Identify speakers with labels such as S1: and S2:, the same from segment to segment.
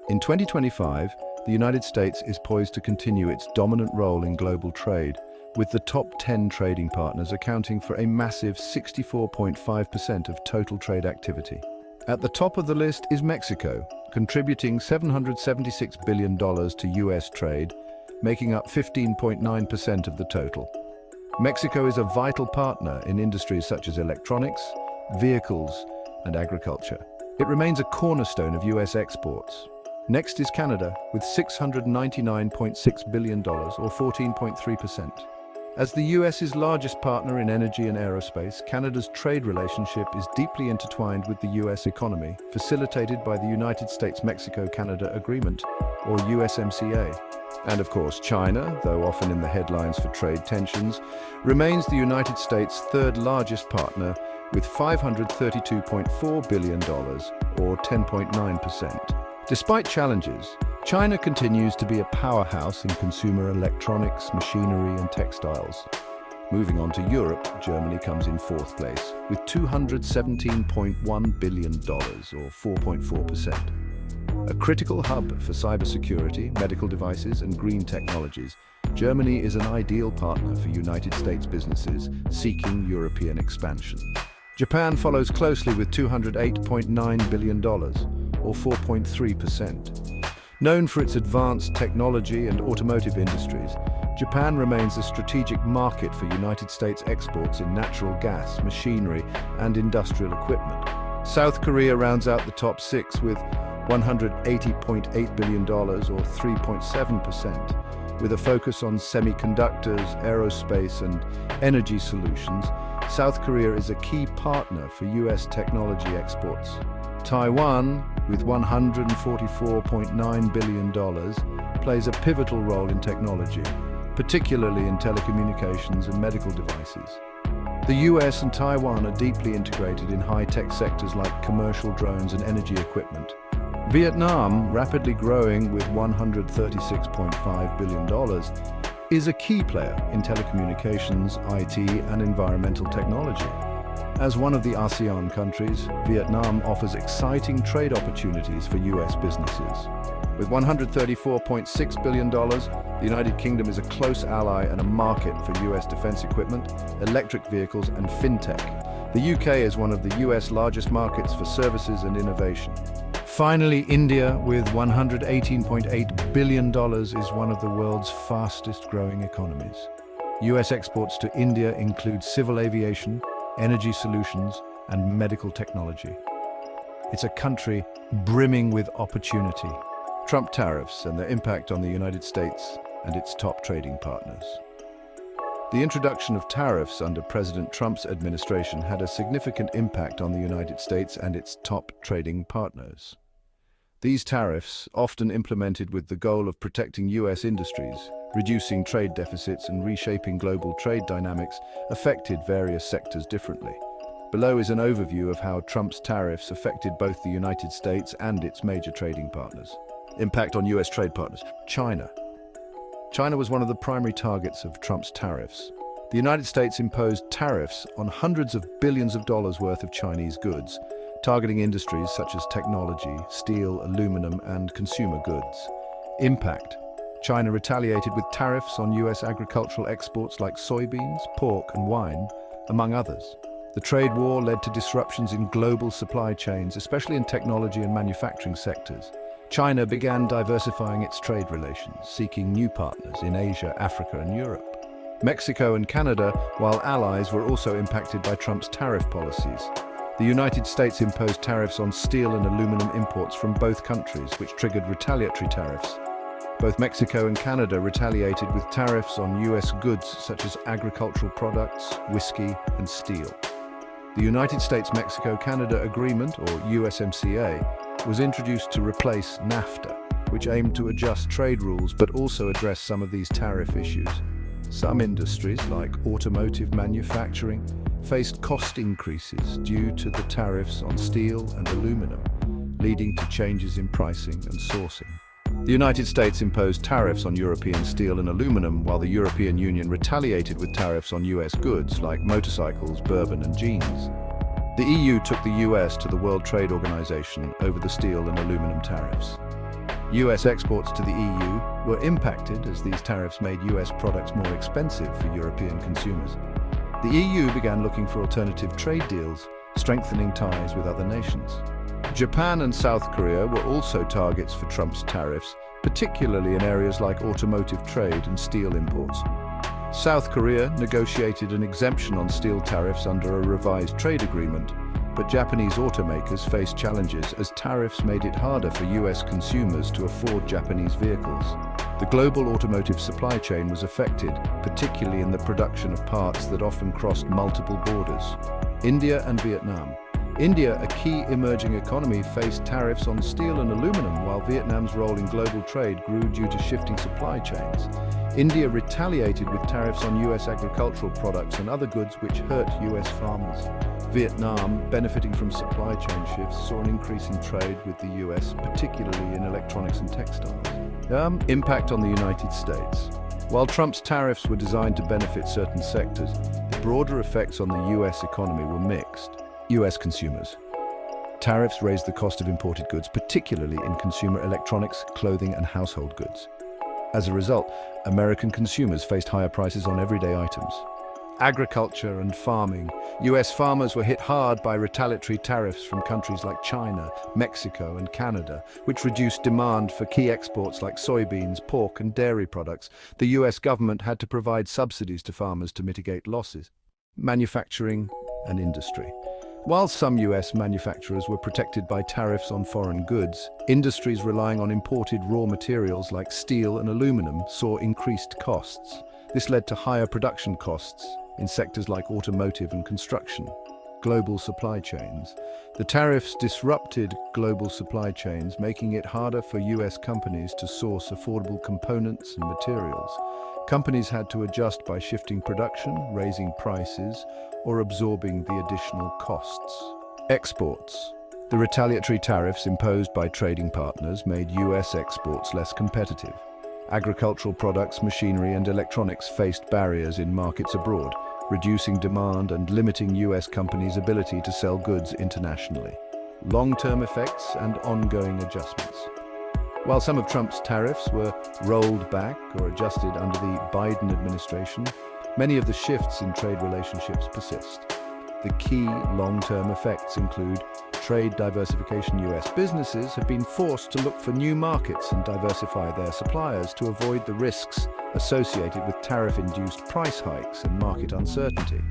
S1: In 2025, the United States is poised to continue its dominant role in global trade, with the top 10 trading partners accounting for a massive 64.5% of total trade activity. At the top of the list is Mexico, contributing $776 billion to US trade, making up 15.9% of the total. Mexico is a vital partner in industries such as electronics, vehicles, and agriculture. It remains a cornerstone of US exports. Next is Canada, with $699.6 billion, or 14.3%. As the US's largest partner in energy and aerospace, Canada's trade relationship is deeply intertwined with the US economy, facilitated by the United States-Mexico-Canada Agreement, or USMCA. And of course, China, though often in the headlines for trade tensions, remains the United States' third largest partner with $532.4 billion, or 10.9%. Despite challenges, China continues to be a powerhouse in consumer electronics, machinery, and textiles. Moving on to Europe, Germany comes in fourth place with $217.1 billion, or 4.4%. A critical hub for cybersecurity, medical devices, and green technologies, Germany is an ideal partner for United States businesses seeking European expansion. Japan follows closely with $208.9 billion, or 4.3%. Known for its advanced technology and automotive industries, Japan remains a strategic market for United States exports in natural gas, machinery, and industrial equipment. South Korea rounds out the top six with $180.8 billion, or 3.7%. With a focus on semiconductors, aerospace, and energy solutions, South Korea is a key partner for US technology exports. Taiwan, with $144.9 billion, plays a pivotal role in technology, particularly in telecommunications and medical devices. The US and Taiwan are deeply integrated in high-tech sectors like commercial drones and energy equipment. Vietnam, rapidly growing with $136.5 billion, is a key player in telecommunications, IT, and environmental technology. As one of the ASEAN countries, Vietnam offers exciting trade opportunities for US businesses. With $134.6 billion, the United Kingdom is a close ally and a market for US defense equipment, electric vehicles, and fintech. The UK is one of the US largest markets for services and innovation. Finally, India, with $118.8 billion, is one of the world's fastest-growing economies. US exports to India include civil aviation, energy solutions, and medical technology. It's a country brimming with opportunity. Trump tariffs and their impact on the United States and its top trading partners. The introduction of tariffs under President Trump's administration had a significant impact on the United States and its top trading partners. These tariffs, often implemented with the goal of protecting US industries, reducing trade deficits, and reshaping global trade dynamics, affected various sectors differently. Below is an overview of how Trump's tariffs affected both the United States and its major trading partners. Impact on US trade partners. China. China was one of the primary targets of Trump's tariffs. The United States imposed tariffs on hundreds of billions of dollars worth of Chinese goods, targeting industries such as technology, steel, aluminum, and consumer goods. Impact. China retaliated with tariffs on US agricultural exports like soybeans, pork, and wine, among others. The trade war led to disruptions in global supply chains, especially in technology and manufacturing sectors. China began diversifying its trade relations, seeking new partners in Asia, Africa, and Europe. Mexico and Canada, while allies, were also impacted by Trump's tariff policies. The United States imposed tariffs on steel and aluminum imports from both countries, which triggered retaliatory tariffs. Both Mexico and Canada retaliated with tariffs on US goods such as agricultural products, whiskey, and steel. The United States-Mexico-Canada Agreement, or USMCA, was introduced to replace NAFTA, which aimed to adjust trade rules but also address some of these tariff issues. Some industries, like automotive manufacturing, faced cost increases due to the tariffs on steel and aluminum, leading to changes in pricing and sourcing. The United States imposed tariffs on European steel and aluminum, while the European Union retaliated with tariffs on US goods like motorcycles, bourbon, and jeans. The EU took the US to the World Trade Organization over the steel and aluminum tariffs. US exports to the EU were impacted as these tariffs made US products more expensive for European consumers. The EU began looking for alternative trade deals, strengthening ties with other nations. Japan and South Korea were also targets for Trump's tariffs, particularly in areas like automotive trade and steel imports. South Korea negotiated an exemption on steel tariffs under a revised trade agreement, but Japanese automakers faced challenges as tariffs made it harder for US consumers to afford Japanese vehicles. The global automotive supply chain was affected, particularly in the production of parts that often crossed multiple borders. India and Vietnam. India, a key emerging economy, faced tariffs on steel and aluminum, while Vietnam's role in global trade grew due to shifting supply chains. India retaliated with tariffs on US agricultural products and other goods which hurt US farmers. Vietnam, benefiting from supply chain shifts, saw an increase in trade with the US, particularly in electronics and textiles. Impact on the United States. While Trump's tariffs were designed to benefit certain sectors, the broader effects on the US economy were mixed. US consumers. Tariffs raised the cost of imported goods, particularly in consumer electronics, clothing, and household goods. As a result, American consumers faced higher prices on everyday items. Agriculture and farming. US farmers were hit hard by retaliatory tariffs from countries like China, Mexico, and Canada, which reduced demand for key exports like soybeans, pork, and dairy products. The US government had to provide subsidies to farmers to mitigate losses. Manufacturing and industry. While some US manufacturers were protected by tariffs on foreign goods, industries relying on imported raw materials like steel and aluminum saw increased costs. This led to higher production costs in sectors like automotive and construction. Global supply chains. The tariffs disrupted global supply chains, making it harder for US companies to source affordable components and materials. Companies had to adjust by shifting production, raising prices, or absorbing the additional costs. Exports. The retaliatory tariffs imposed by trading partners made US exports less competitive. Agricultural products, machinery, and electronics faced barriers in markets abroad, reducing demand and limiting US companies' ability to sell goods internationally. Long-term effects and ongoing adjustments. While some of Trump's tariffs were rolled back or adjusted under the Biden administration, many of the shifts in trade relationships persist. The key long-term effects include trade diversification. US businesses have been forced to look for new markets and diversify their suppliers to avoid the risks associated with tariff-induced price hikes and market uncertainty.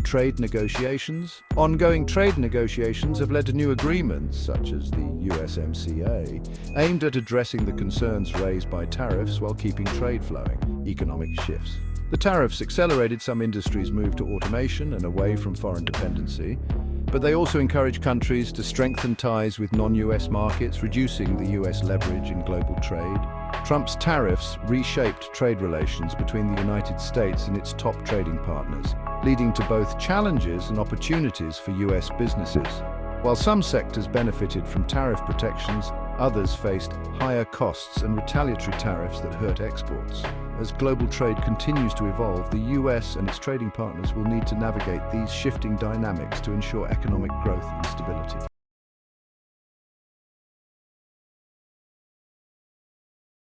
S1: Trade negotiations. Ongoing trade negotiations have led to new agreements, such as the USMCA, aimed at addressing the concerns raised by tariffs while keeping trade flowing. Economic shifts. The tariffs accelerated some industries' move to automation and away from foreign dependency, but they also encourage countries to strengthen ties with non-US markets, reducing the US leverage in global trade. Trump's tariffs reshaped trade relations between the United States and its top trading partners, leading to both challenges and opportunities for US businesses. While some sectors benefited from tariff protections, others faced higher costs and retaliatory tariffs that hurt exports. As global trade continues to evolve, the US and its trading partners will need to navigate these shifting dynamics to ensure economic growth and stability.